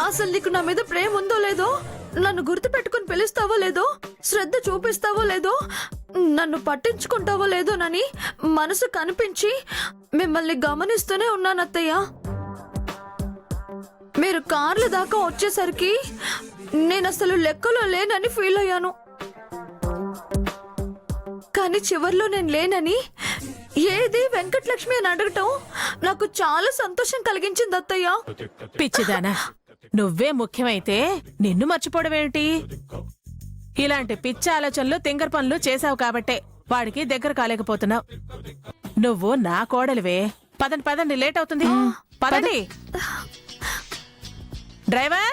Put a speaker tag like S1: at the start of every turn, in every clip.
S1: అసలు నీకు నా మీద ప్రేమ ఉందో లేదో, నన్ను గుర్తు పెట్టుకుని పిలుస్తావో లేదో, శ్రద్ధ చూపిస్తావో లేదో, నన్ను పట్టించుకుంటావో లేదోనని మనసు కనిపించి మిమ్మల్ని గమనిస్తూనే ఉన్నాను అత్తయ్య. మీరు కార్ల దాకా వచ్చేసరికి నేను అసలు లెక్కలో లేనని ఫీల్ అయ్యాను. కానీ చివర్లో నేను లేనని ఏది వెంకటలక్ష్మి అని అడగటం నాకు చాలా సంతోషం కలిగించింది అత్తయ్య.
S2: పిచ్చిదానా, నువ్వే ముఖ్యమైతే నిన్ను మర్చిపోవడం ఏమిటి? ఇలాంటి పిచ్చి ఆలోచనలు తింగర్ పనులు చేశావు కాబట్టే వాడికి దగ్గర కాలేకపోతున్నావు. నువ్వు నా కోడలివే. పదండి పదండి, లేట్ అవుతుంది. పదండి. డ్రైవర్,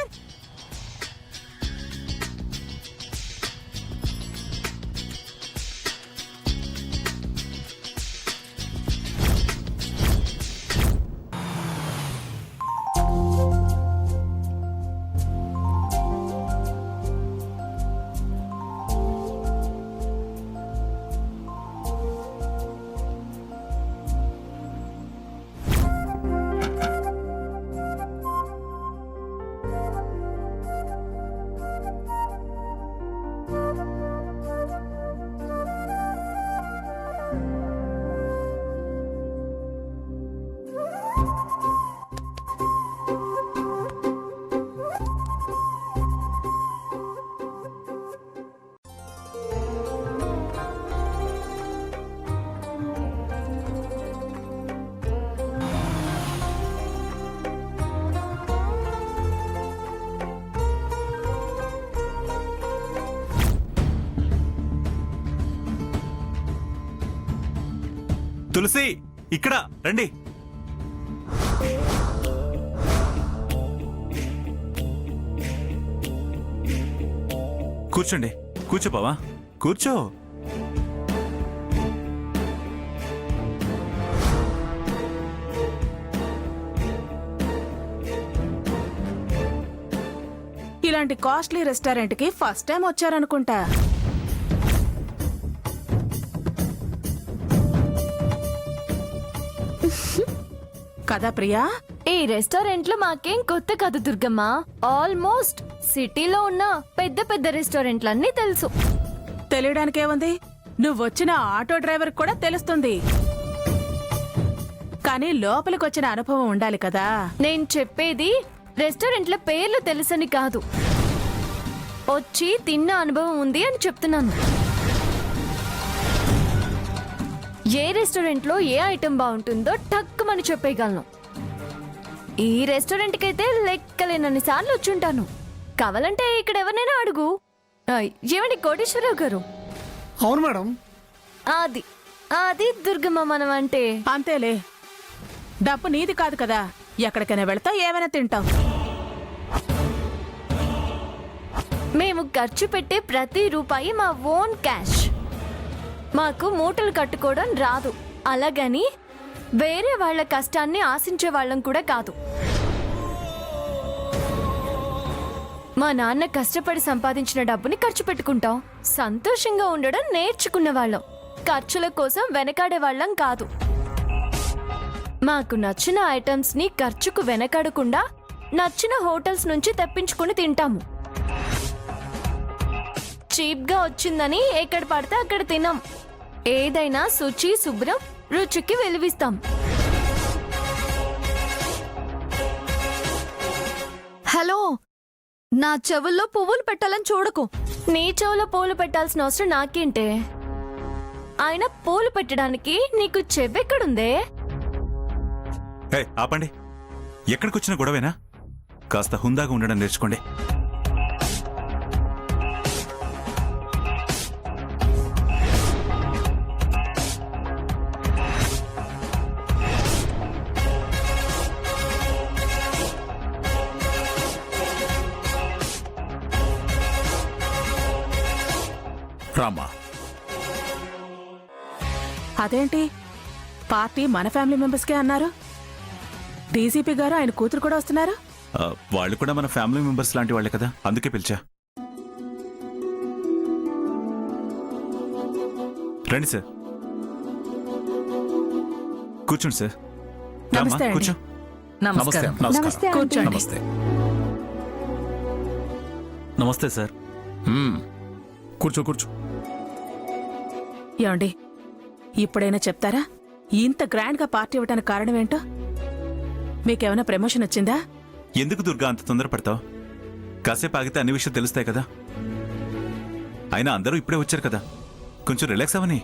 S3: తులసి, ఇక్కడ రండి. కూర్చోండి. కూర్చో బావా, కూర్చో.
S2: ఇలాంటి కాస్ట్లీ రెస్టారెంట్ కి ఫస్ట్ టైం వచ్చారనుకుంటా. కదా ప్రియా?
S1: ఈ రెస్టారెంట్ లో మాకేం కొత్త కాదు దుర్గమ్మ. ఆల్మోస్ట్ సిటీలో ఉన్న పెద్ద పెద్ద రెస్టారెంట్లన్నీ తెలుసు.
S2: తెలియడానికేముంది, నువ్వొచ్చిన ఆటో డ్రైవర్ కూడా తెలుస్తుంది. కానీ లోపలికొచ్చిన అనుభవం ఉండాలి కదా.
S1: నేను చెప్పేది రెస్టారెంట్ల పేర్లు తెలుసని కాదు, వచ్చి తిన్న అనుభవం ఉంది అని చెప్తున్నాను. ఏ రెస్టారెంట్ లో ఏ ఐటెం బాగుంటుందో టక్కుమని చెప్పేయగలను. ఈ రెస్టారెంట్ కి అయితే లెక్కలేనన్ని సార్లు వచ్చుంటాను. కావాలంటే ఇక్కడ ఎవరినైనా అడుగు. ఏమండి కోటేశ్వరరావు గారు?
S4: అవును మేడం.
S1: అది అది దుర్గమ్మ మనం అంటే.
S2: అంతేలే, డబ్బు నీది కాదు కదా, ఎక్కడికైనా వెళ్తావు, ఏమైనా తింటావు.
S1: మేము ఖర్చు పెట్టే ప్రతి రూపాయి మా ఓన్ క్యాష్. మాకు మూటలు కట్టుకోవడం రాదు, అలాగని వేరే వాళ్ళ కష్టాన్ని ఆశించే వాళ్ళం కూడా కాదు. మా నాన్న కష్టపడి సంపాదించిన డబ్బుని ఖర్చు పెట్టుకుంటాం. సంతోషంగా ఉండడం నేర్చుకున్న వాళ్ళం, ఖర్చుల కోసం వెనకాడే వాళ్ళం కాదు. మాకు నచ్చిన ఐటమ్స్ ని ఖర్చుకు వెనకాడకుండా నచ్చిన హోటల్స్ నుంచి తెప్పించుకుని తింటాము. చీప్ గా వచ్చిందని ఎక్కడ పడితే అక్కడ తినాం. ఏదైనా శుచి, శుభ్రం, రుచికి వెలువిస్తాం. హలో, నా చెవుల్లో పువ్వులు పెట్టాలని చూడకు. నీ చెవులో పూలు పెట్టాల్సిన అవసరం నాకేంటే? ఆయన పూలు పెట్టడానికి నీకు చెవెక్కడుందే?
S3: ఆపండి. ఎక్కడికొచ్చిన గొడవేనా? కాస్త హుందాగా ఉండడం నేర్చుకోండి. రామా,
S2: అదేంటి, పార్టీ మన ఫ్యామిలీ మెంబర్స్కే అన్నారు? డీసీపీ గారు ఆయన కూతురు కూడా వస్తున్నారు.
S3: వాళ్ళు కూడా మన ఫ్యామిలీ మెంబర్స్ లాంటి వాళ్ళే కదా, అందుకే పిలిచా. రండి సార్, కూర్చోండి సార్.
S2: నమస్తే అండి.
S3: కూర్చో.
S2: నమస్కారం.
S3: నమస్తే.
S2: కూర్చోండి.
S3: నమస్తే. నమస్తే సార్.
S4: కూర్చో కూర్చో.
S2: ఏమండి ఇప్పుడైనా చెప్తారా ఇంత గ్రాండ్ గా పార్టీ ఇవ్వడానికి కారణం ఏంటో? మీకేమైనా ప్రమోషన్ వచ్చిందా?
S3: ఎందుకు దుర్గా అంత తొందరపడతావు? కాసేపు ఆగితే అన్ని విషయాలు తెలుస్తాయి కదా. అయినా అందరూ ఇప్పుడే వచ్చారు కదా, కొంచెం రిలాక్స్ అవని.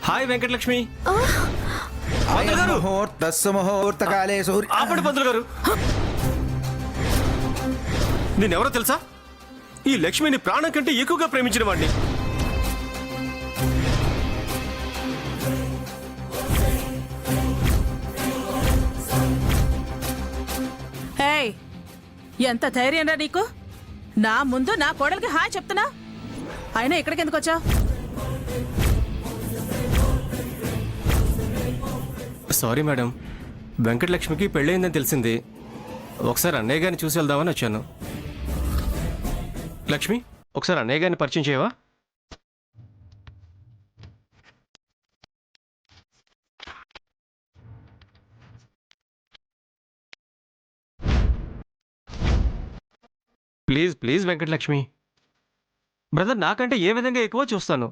S5: హాయ్ వెంకటలక్ష్మి.
S4: ముహూర్తకాలే సూర్య.
S5: ఆపండి పంతులు గారు. నేనెవరో తెలుసా? ఈ లక్ష్మిని ప్రాణం కంటే ఎక్కువగా ప్రేమించిన వాడిని.
S2: ఏయ్, ఎంత ధైర్యం రా నీకు? నా ముందు నా కోడలికి హాయ్ చెప్తున్నా, అయినా ఇక్కడికి ఎందుకు వచ్చావు?
S5: సారీ మేడం, వెంకటలక్ష్మికి పెళ్ళయిందని తెలిసింది. ఒకసారి అన్నయ్య గారిని చూసి వెళ్దామని వచ్చాను. లక్ష్మి, ఒకసారి అన్నయ్య గారిని పరిచయం చేయవా? Please please Venkatalakshmi. బ్రదర్ నాకంటే ఏ విధంగా ఎక్కువ చూస్తాను?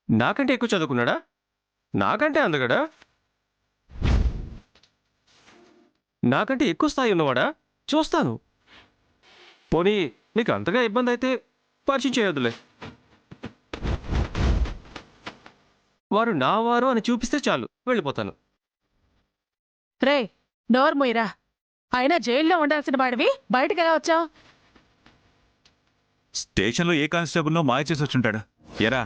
S5: నాకంటే ఎక్కువ చదువుకున్నాడా? నాకంటే అందగడా? నాకంటే ఎక్కువ స్థాయి ఉన్నవాడా? చూస్తాను. పోనీ నీకు అంతగా ఇబ్బంది అయితే పరిచయం చేయొద్దులే. వారు నా వారు అని చూపిస్తే చాలు, వెళ్ళిపోతాను.
S2: రే నోర్మోయిరా, అయినా జైల్లో ఉండాల్సిన వాడివి బయటకు ఎలా వచ్చావు?
S3: స్టేషన్లో ఏ కానిస్టేబుల్నో మాయ చేసి వచ్చుంటాడు. ఎరా,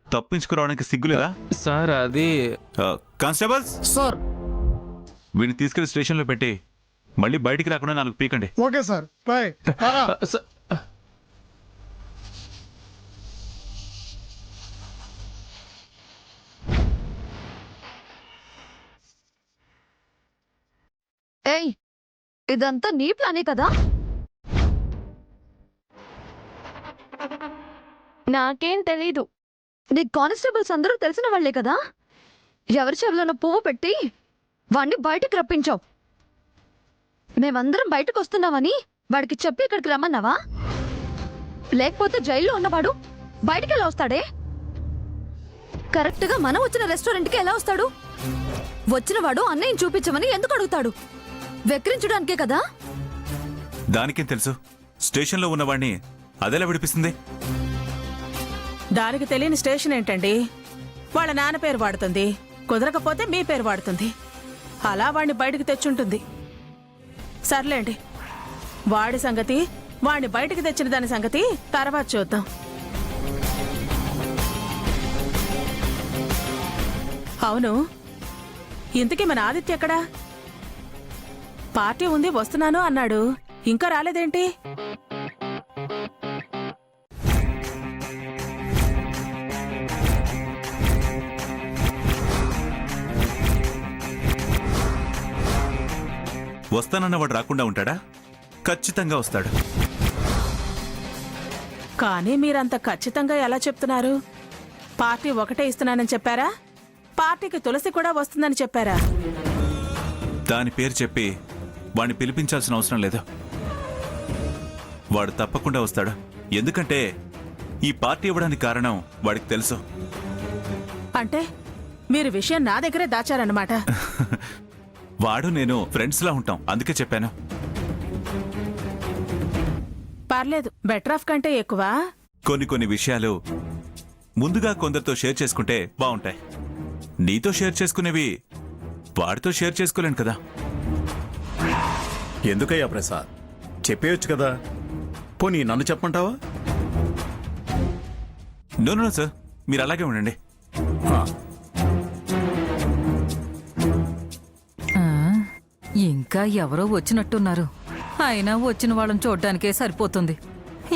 S3: తప్పించుకురావడానికి సిగ్గులేదా?
S5: సార్ అది
S3: కానిస్టేబుల్స్
S4: సార్.
S3: వీడిని తీసుకెళ్లి స్టేషన్లో పెట్టి మళ్ళీ బయటికి రాకుండా 4 పీకండి.
S4: Okay sir. బాయ్.
S5: స-
S6: ఏయ్, ఇదంతా నీ ప్లానే కదా?
S1: నాకేం తెలీదు.
S6: నీ కానిస్టేబుల్స్ అందరూ తెలిసిన వాళ్లే కదా? ఎవరి చెవులను పువ్వు పెట్టి వాణ్ణి బయటికి రప్పించావు. మేమందరం బయటకు వస్తున్నామని వాడికి చెప్పి ఇక్కడికి రమ్మన్నావా? లేకపోతే జైల్లో ఉన్నవాడు బయటికి ఎలా వస్తాడే? కరెక్ట్గా మనం వచ్చిన రెస్టారెంట్కి ఎలా వస్తాడు? వచ్చినవాడు అన్నయ్యని చూపించమని ఎందుకు అడుగుతాడు? వెక్రించడానికే కదా?
S3: దానికేం తెలుసు? స్టేషన్లో ఉన్నవాడిని అదెలా విడిపిస్తుంది?
S2: దానికి తెలియని స్టేషన్ ఏంటండి? వాళ్ళ నాన్న పేరు వాడుతుంది, కుదరకపోతే మీ పేరు వాడుతుంది. అలా వాడిని బయటికి తెచ్చుంటుంది. సర్లేండి, వాడి సంగతి, వాడిని బయటికి తెచ్చిన దాని సంగతి తర్వాత చూద్దాం. అవును, ఇంతకీ మన ఆదిత్య ఎక్కడా? పార్టీ ఉంది వస్తున్నాను అన్నాడు, ఇంకా రాలేదేంటి?
S3: వస్తానన్నవాడు రాకుండా ఉంటాడా? ఖచ్చితంగా వస్తాడు.
S2: కానీ మీరంత ఖచ్చితంగా ఎలా చెప్తున్నారు? పార్టీ ఒకటే ఇస్తున్నానని చెప్పారా? పార్టీకి తులసి కూడా వస్తుందని చెప్పారా?
S3: దాని పేరు చెప్పి వాడిని పిలిపించాల్సిన అవసరం లేదు. వాడు తప్పకుండా వస్తాడు. ఎందుకంటే ఈ పార్టీ ఇవ్వడానికి కారణం వాడికి తెలుసు.
S2: అంటే మీరు విషయం నా దగ్గరే దాచారన్నమాట.
S3: వాడు నేను ఫ్రెండ్స్ లా ఉంటాం, అందుకే చెప్పాను.
S2: పర్లేదు, బెటర్ ఆఫ్ కంటే ఎక్కువ.
S3: కొన్ని విషయాలు ముందుగా కొందరితో షేర్ చేసుకుంటే బాగుంటాయి. నీతో షేర్ చేసుకునేవి వాడితో షేర్ చేసుకోలేను కదా.
S4: ఎందుకయ్యా ప్రసాద్, చెప్పేయొచ్చు కదా. పోనీ నన్ను చెప్పమంటావా?
S3: నో సార్, మీరు అలాగే ఉండండి.
S7: ఇంకా ఎవరో వచ్చినట్టున్నారు. అయినా వచ్చిన వాళ్ళని చూడ్డానికే సరిపోతుంది.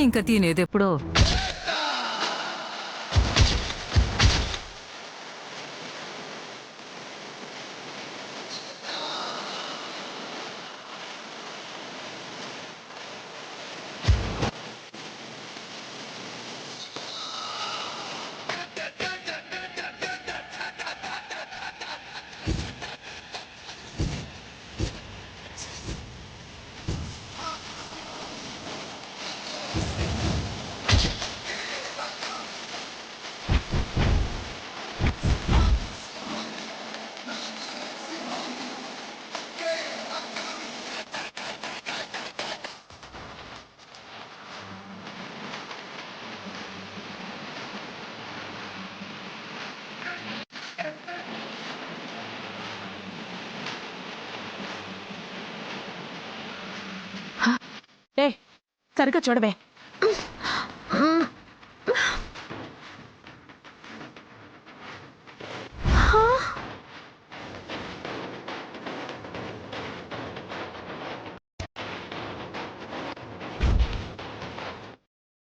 S7: ఇంకా తినేదెప్పుడో.
S2: సరిగ్గా చూడవే.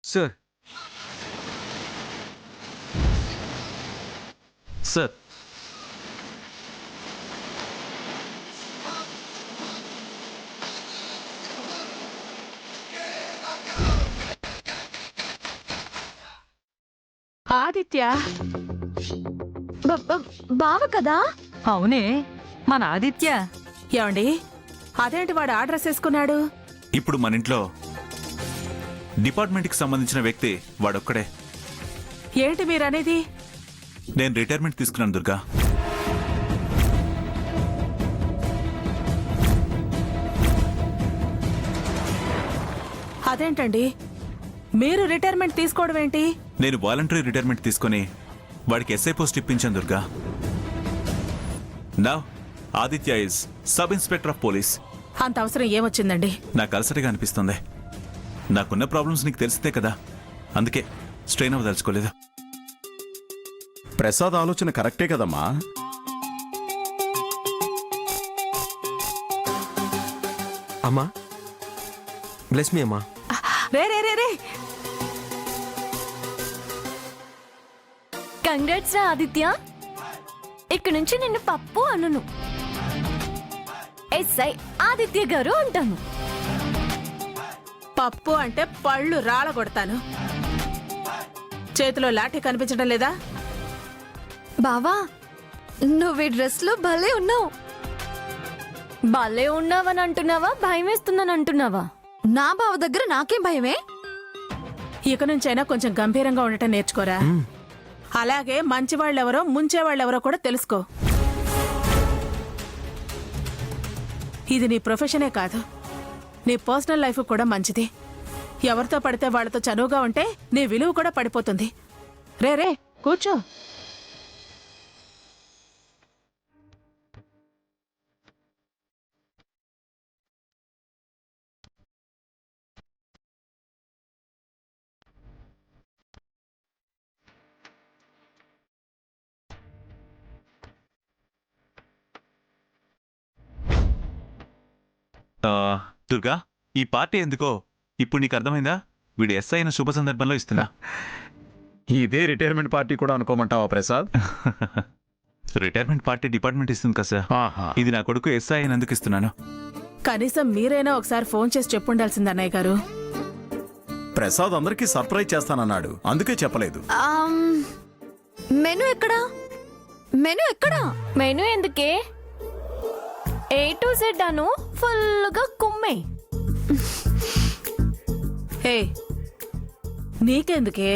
S5: సార్ సార్
S2: ఆదిత్య,
S6: బావ కదా?
S7: అవునే, మన ఆదిత్య.
S2: ఏమండి, అదేంటి వాడు ఆ డ్రెస్ వేసుకున్నాడు?
S3: ఇప్పుడు మన ఇంట్లో డిపార్ట్మెంట్కి సంబంధించిన వ్యక్తి వాడొక్కడే.
S2: ఏంటి మీరనేది?
S3: నేను రిటైర్మెంట్ తీసుకున్నాను దుర్గా.
S2: అదేంటండి, మీరు రిటైర్మెంట్ తీసుకోవడం ఏంటి?
S3: నేను వాలంటరీ రిటైర్మెంట్ తీసుకొని వాడికి ఎస్ఐ పోస్ట్ ఇప్పించాను Durga. Now Aditya is sub inspector of police.
S2: అంత అవసరం ఏమొచ్చిందండి?
S3: నాకు అలసటగా అనిపిస్తుంది. నాకున్న ప్రాబ్లమ్స్ నీకు తెలిసితే కదా, అందుకే స్ట్రెయిన్ అవ్వదలుచుకోలేదు.
S4: ప్రసాద్ ఆలోచన కరెక్టే కదమ్మా.
S8: అమ్మా, బ్లెస్ మీ అమ్మా.
S2: రే రే రే రే
S1: కంగ్రాట్స్ రా ఆదిత్య. ఇక నుంచి నిన్ను పప్పు అనును, ఎస్ఐ ఆదిత్య గారు అంటాను.
S2: పప్పు అంటే పళ్ళు రాలగొడతాను. చేతిలో లాఠీ కనిపించడం లేదా?
S6: బావా, నువ్వు ఈ డ్రెస్ లో భలే ఉన్నావు.
S1: భలే ఉన్నావని అంటున్నావా, భయం వేస్తుందని అంటున్నావా?
S6: నా బావ దగ్గర నాకేం భయమే.
S2: ఇక నుంచైనా కొంచెం గంభీరంగా ఉండటం నేర్చుకోరా. అలాగే మంచి వాళ్ళెవరో ముంచే వాళ్ళెవరో కూడా తెలుసుకో. ఇది నీ ప్రొఫెషనే కాదు, నీ పర్సనల్ లైఫ్ కూడా మంచిది. ఎవరితో పడితే వాళ్ళతో చనువుగా ఉంటే నీ విలువ కూడా పడిపోతుంది. రే రే కూర్చో.
S3: దుర్గా, ఈ పార్టీ ఎందుకో ఇప్పుడు నీకు అర్థమైందా? వీడు ఎస్ఐ అయిన శుభ సందర్భంలో ఇస్తున్నా.
S4: ఇదే రిటైర్మెంట్ పార్టీ కూడా అనుకోమంటావా ప్రసాద్?
S3: రిటైర్మెంట్ పార్టీ డిపార్ట్మెంట్ ఇస్తుంది కదా సార్.
S4: ఆహా.
S3: ఇది నా కొడుకు ఎస్ఐ అయినందుకు ఇస్తున్నాను.
S2: కనీసం మీరైనా ఒకసారి ఫోన్ చేసి చెప్పుండాల్సింది అన్నయ్య గారు.
S4: ప్రసాద్ అందరికీ సర్ప్రైజ్ చేస్తానన్నాడు, అందుకే చెప్పలేదు.
S6: మెను ఎక్కడా? మెను ఎక్కడా?
S1: మెను ఎందుకే? A to Z అను ఫుల్గా కుమ్మే.
S2: హే, నీకెందుకే?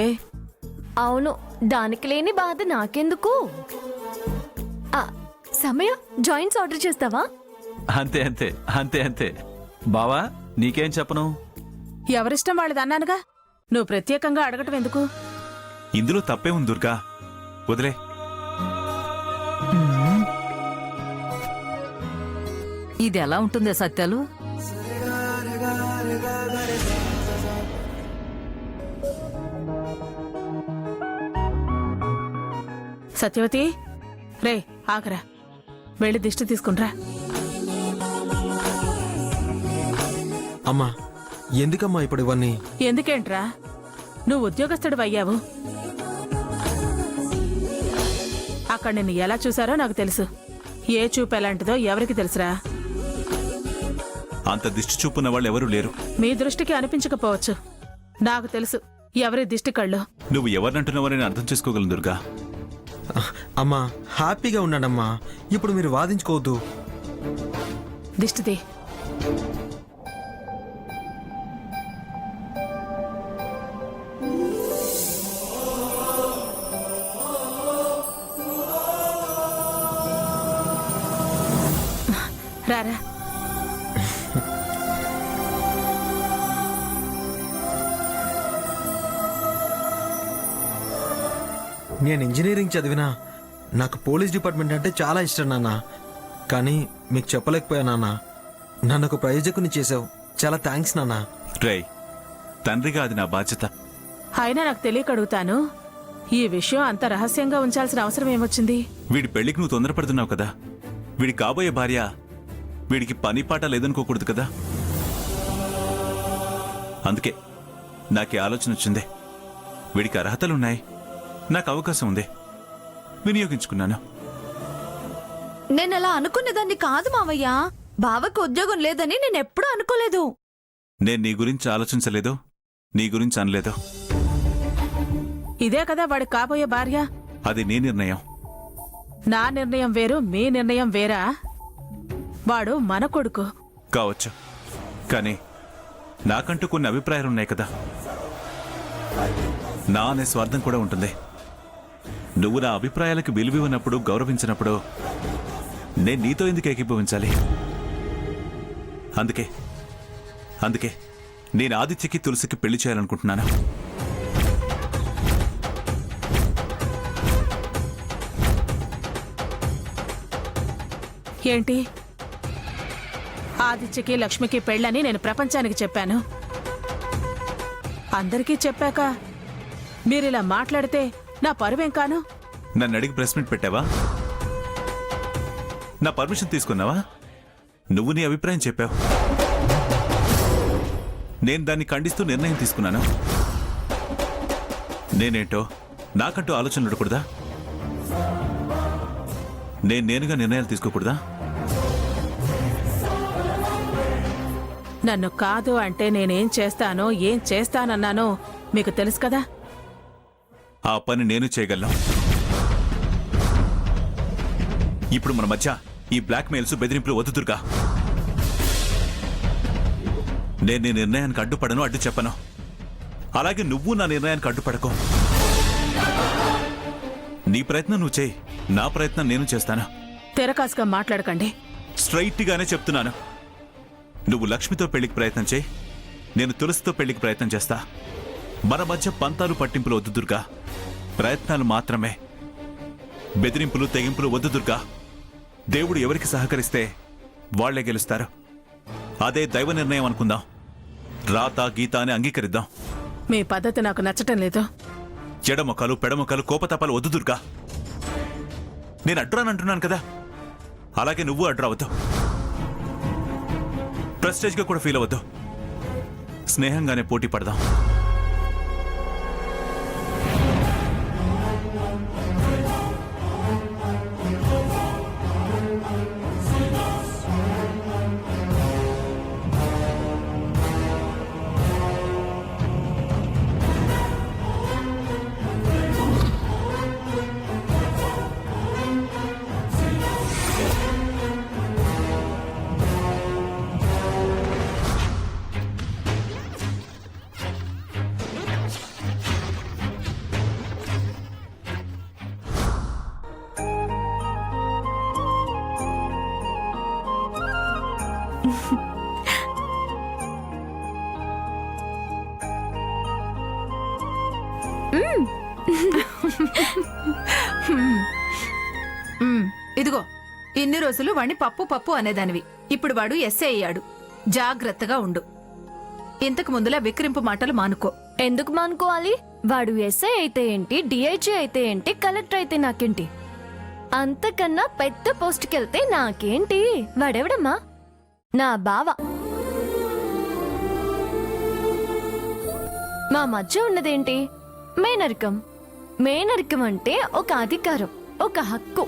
S1: అవును, దానికి లేని బాధ నాకెందుకు? సమయం జాయింట్స్ ఆర్డర్ చేస్తావా?
S3: అంతే అంతే అంతే అంతే. బావా, నీకేం చెప్పను?
S2: ఎవరిష్టం వాళ్ళది అన్నానుగా, నువ్వు ప్రత్యేకంగా అడగటం ఎందుకు?
S3: ఇందులో తప్పే ఉంది దుర్గా, వదిలే.
S7: ఇది ఎలా ఉంటుందే సత్యాలు?
S2: సత్యవతి, రే ఆగరా, వెళ్ళి దిష్టి తీసుకుంట్రా.
S8: అమ్మా, ఎందుకమ్మా ఇప్పుడు ఇవన్నీ?
S2: ఎందుకేంట్రా, నువ్వు ఉద్యోగస్తుడు అయ్యావు. అక్కడ నిన్ను ఎలా చూసారో నాకు తెలుసు. ఏ చూపు ఎలాంటిదో ఎవరికి తెలుసురా?
S3: అంత దిష్టి చూపున్న వాళ్ళు ఎవరూ లేరు.
S2: మీ దృష్టికి అనిపించకపోవచ్చు, నాకు తెలుసు ఎవరి దిష్టి కళ్ళు.
S3: నువ్వు ఎవరినంటున్నావో నేను అర్థం చేసుకోగలను దుర్గా.
S8: అమ్మా, హ్యాపీగా ఉన్నాడమ్మా, ఇప్పుడు మీరు వాదించుకోవద్దు.
S2: దిష్టిది. రారా.
S8: నేను ఇంజనీరింగ్ చదివినా నాకు పోలీస్ డిపార్ట్మెంట్ అంటే చాలా ఇష్టం నాన్న. కానీ మీకు చెప్పలేకపోయా నాన్న. నన్ను ఒక ప్రయోజకుని చేసావు, చాలా థ్యాంక్స్ నాన్న.
S3: రేయ్, తండ్రిగా అది నా బాధ్యత.
S2: అయినా నాకు తెలియక అడుగుతాను, ఈ విషయం అంత రహస్యంగా ఉంచాల్సిన అవసరం ఏమొచ్చింది?
S3: వీడి పెళ్లికి నువ్వు తొందరపడుతున్నావు కదా. వీడి కాబోయే భార్య వీడికి పని పాట లేదనుకోకూడదు కదా. అందుకే నాకు ఈ ఆలోచన వచ్చింది. వీడికి అర్హతలున్నాయి, నాకు అవకాశం ఉంది, వినియోగించుకున్నాను.
S6: నేను అలా అనుకునేదాన్ని కాదు మావయ్య. బావకు ఉద్యోగం లేదని నేను ఎప్పుడూ అనుకోలేదు.
S3: నేను నీ గురించి ఆలోచించలేదు, నీ గురించి అనలేదు.
S2: ఇదే కదా వాడి కాబోయే భార్య.
S3: అది నీ నిర్ణయం.
S2: నా నిర్ణయం వేరు, మీ నిర్ణయం వేరా? వాడు మన కొడుకు
S3: కావచ్చు, కానీ నాకంటూ కొన్ని అభిప్రాయాలున్నాయి కదా. నా అనే స్వార్థం కూడా ఉంటుంది. నువ్వు నా అభిప్రాయాలకు విలువివ్వనప్పుడు, గౌరవించినప్పుడు నేను నీతో ఎందుకు ఏకీభవించాలి? అందుకే నేను ఆదిత్యకి తులసికి పెళ్లి చేయాలనుకుంటున్నాను.
S2: ఏంటి? ఆదిత్యకి లక్ష్మికి పెళ్ళని నేను ప్రపంచానికి చెప్పాను. అందరికీ చెప్పాక మీరిలా మాట్లాడితే నా పరువేం కాను?
S3: నన్ను అడిగి ప్రెస్ మీట్ పెట్టావా? నా పర్మిషన్ తీసుకున్నావా? నువ్వు నీ అభిప్రాయం చెప్పావు, నేను దాన్ని ఖండిస్తూ నిర్ణయం తీసుకున్నాను. నేనేంటో నాకంటూ ఆలోచనలు ఉండకూడదా? నేనుగా నిర్ణయాలు తీసుకోకూడదా?
S2: నన్ను కాదు అంటే నేనేం చేస్తానో, ఏం చేస్తానన్నానో మీకు తెలుసు కదా.
S3: ఆ పని నేను చేయగలను. ఇప్పుడు మన మధ్య ఈ బ్లాక్ మెయిల్స్, బెదిరింపులు వద్దు దుర్గా. నేను నీ నిర్ణయానికి అడ్డుపడను, అడ్డు చెప్పను. అలాగే నువ్వు నా నిర్ణయానికి అడ్డుపడకు. నీ ప్రయత్నం నువ్వు చేయి, నా ప్రయత్నం నేను చేస్తాను.
S2: తెరకాసుగా మాట్లాడకండి.
S3: స్ట్రైట్ గానే చెప్తున్నాను. నువ్వు లక్ష్మితో పెళ్లికి ప్రయత్నం చేయి, నేను తులసితో పెళ్లికి ప్రయత్నం చేస్తా. మన మధ్య పంతాలు పట్టింపులు వద్దు దుర్గా, ప్రయత్నాలు మాత్రమే. బెదిరింపులు, తెగింపులు వద్దు దుర్గా. దేవుడు ఎవరికి సహకరిస్తే వాళ్లే గెలుస్తారు. అదే దైవ నిర్ణయం అనుకుందాం. రాత గీత అని అంగీకరిద్దాం.
S2: మీ పద్ధతి నాకు నచ్చటం లేదు.
S3: ఎడమొక్కలు, పెడమొక్కలు, కోపతాపాలు వద్దు దుర్గా. నేను అడ్డురానంటున్నాను కదా, అలాగే నువ్వు అడ్డురావద్దు. ప్రెస్టేజ్గా కూడా ఫీల్ అవ్వద్దు. స్నేహంగానే పోటీ పడదాం.
S9: ఇదిగో, ఇన్ని రోజులు వాణ్ణి పప్పు పప్పు అనేదానివి. ఇప్పుడు వాడు ఎస్ఏ అయ్యాడు. జాగ్రత్తగా ఉండు. ఇంతకు ముందులా విక్రింపు మాటలు మానుకో.
S1: ఎందుకు మానుకోవాలి? వాడు ఎస్ఐ అయితే ఏంటి, డిఐజీ అయితే ఏంటి, కలెక్టర్ అయితే నాకేంటి? అంతకన్నా పెద్ద పోస్టుకెళ్తే నాకేంటి? వాడెవడమ్మా? నా బావ. మా మధ్య ఉన్నదేంటి? మేనరికం. మేనరికం అంటే ఒక అధికారం, ఒక హక్కు.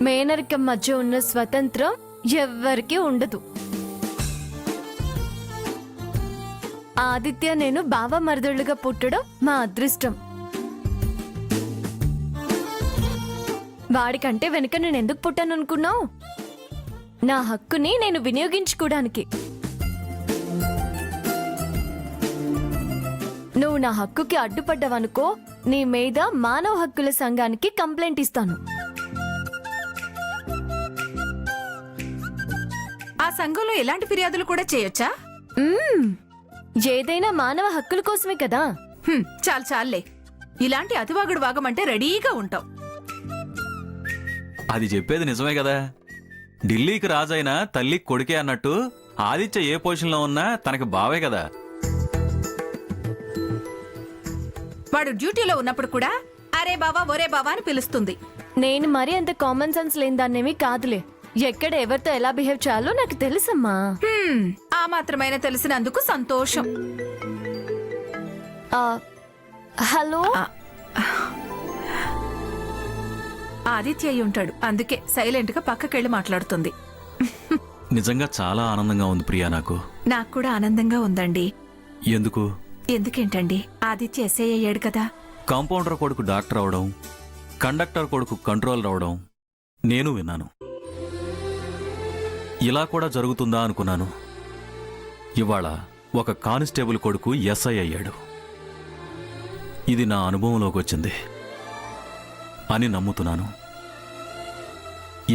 S1: మేనరికం మధ్య ఉన్న స్వతంత్రం ఎవ్వరికీ ఉండదు. ఆదిత్య నేను బావ మరదళ్ళుగా పుట్టడం మా అదృష్టం. వాడికంటే వెనుక నేను ఎందుకు పుట్టాను అనుకున్నావు? నా హక్కుని నేను వినియోగించుకోవడానికి. నువ్వు నా హక్కుకి అడ్డుపడ్డావనుకో, నీ మీద మానవ హక్కుల సంఘానికి కంప్లైంట్ ఇస్తాను.
S9: ఆ సంఘంలో ఎలాంటి ఫిర్యాదులు కూడా చేయొచ్చా?
S1: ఏదైనా మానవ హక్కుల కోసమే కదా.
S9: చాలే, ఇలాంటి అతివాగుడు వాగమంటే రెడీగా ఉంటాం.
S10: అది చెప్పేది నిజమే కదా. ఢిల్లీకి రాజైనా తల్లికి కొడుకే అన్నట్టు ఆదిత్య ఏ పొజిషన్లో ఉన్నా తనకి బావే కదా.
S9: వాడు డ్యూటీలో ఉన్నప్పుడు కూడా అరే బావా ఒరే బావా అని పిలుస్తుంది.
S1: నేను మరీ అంత కామన్ సెన్స్ లేని దాన్నేమీ కాదులే. ఎక్కడ ఎవరితో ఎలా బిహేవ్ చేయాలో నాకు తెలుసమ్మా.
S9: ఆ మాత్రమైనా తెలిసినందుకు సంతోషం.
S1: ఆ, హలో
S9: ఆదిత్య అయి ఉంటాడు, అందుకే సైలెంట్ గా పక్కకెళ్ళి మాట్లాడుతుంది.
S10: నిజంగా చాలా ఆనందంగా ఉంది ప్రియా నాకు.
S9: నాకు కూడా ఆనందంగా ఉందండి.
S10: ఎందుకు?
S9: ఎందుకేంటండి, ఆదిత్య ఎస్ఐ అయ్యాడు కదా.
S10: కాంపౌండర్ కొడుకు డాక్టర్ అవడం, కండక్టర్ కొడుకు కంట్రోల్ అవడం నేను విన్నాను. ఇలా కూడా జరుగుతుందా అనుకున్నాను. ఇవాళ ఒక కానిస్టేబుల్ కొడుకు ఎస్ఐ అయ్యాడు. ఇది నా అనుభవంలోకి వచ్చింది అని నమ్ముతున్నాను.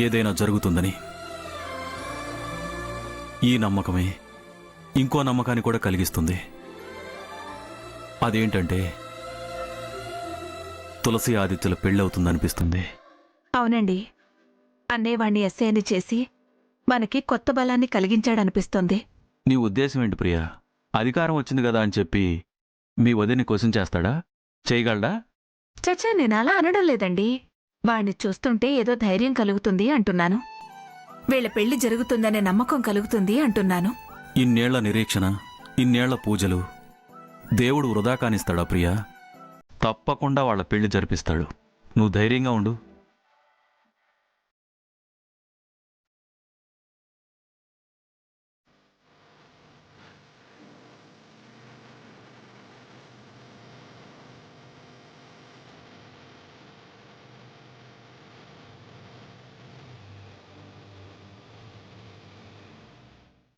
S10: ఏదైనా జరుగుతుందని. ఈ నమ్మకమే ఇంకో నమ్మకాన్ని కూడా కలిగిస్తుంది. అదేంటంటే తులసి ఆదిత్యుల పెళ్ళవుతుందనిపిస్తుంది.
S9: అవునండి, అన్నేవాణ్ణి ఎస్ఐని చేసి మనకి కొత్త బలాన్ని కలిగించాడనిపిస్తోంది.
S10: నీ ఉద్దేశం ఏంటి ప్రియా? అధికారం వచ్చింది కదా అని చెప్పి మీ వదిని క్వశ్చన్ చేస్తాడా? చేయగలడా?
S9: చచ్చా, నేను అలా అనడం లేదండి. వాణ్ణి చూస్తుంటే ఏదో ధైర్యం కలుగుతుంది అంటున్నాను. వీళ్ళ పెళ్లి జరుగుతుందనే నమ్మకం కలుగుతుంది అంటున్నాను.
S10: ఇన్నేళ్ల నిరీక్షణ, ఇన్నేళ్ల పూజలు దేవుడు వృధా కానిస్తాడా ప్రియా? తప్పకుండా వాళ్ళ పెళ్లి జరిపిస్తాడు. నువ్వు ధైర్యంగా ఉండు.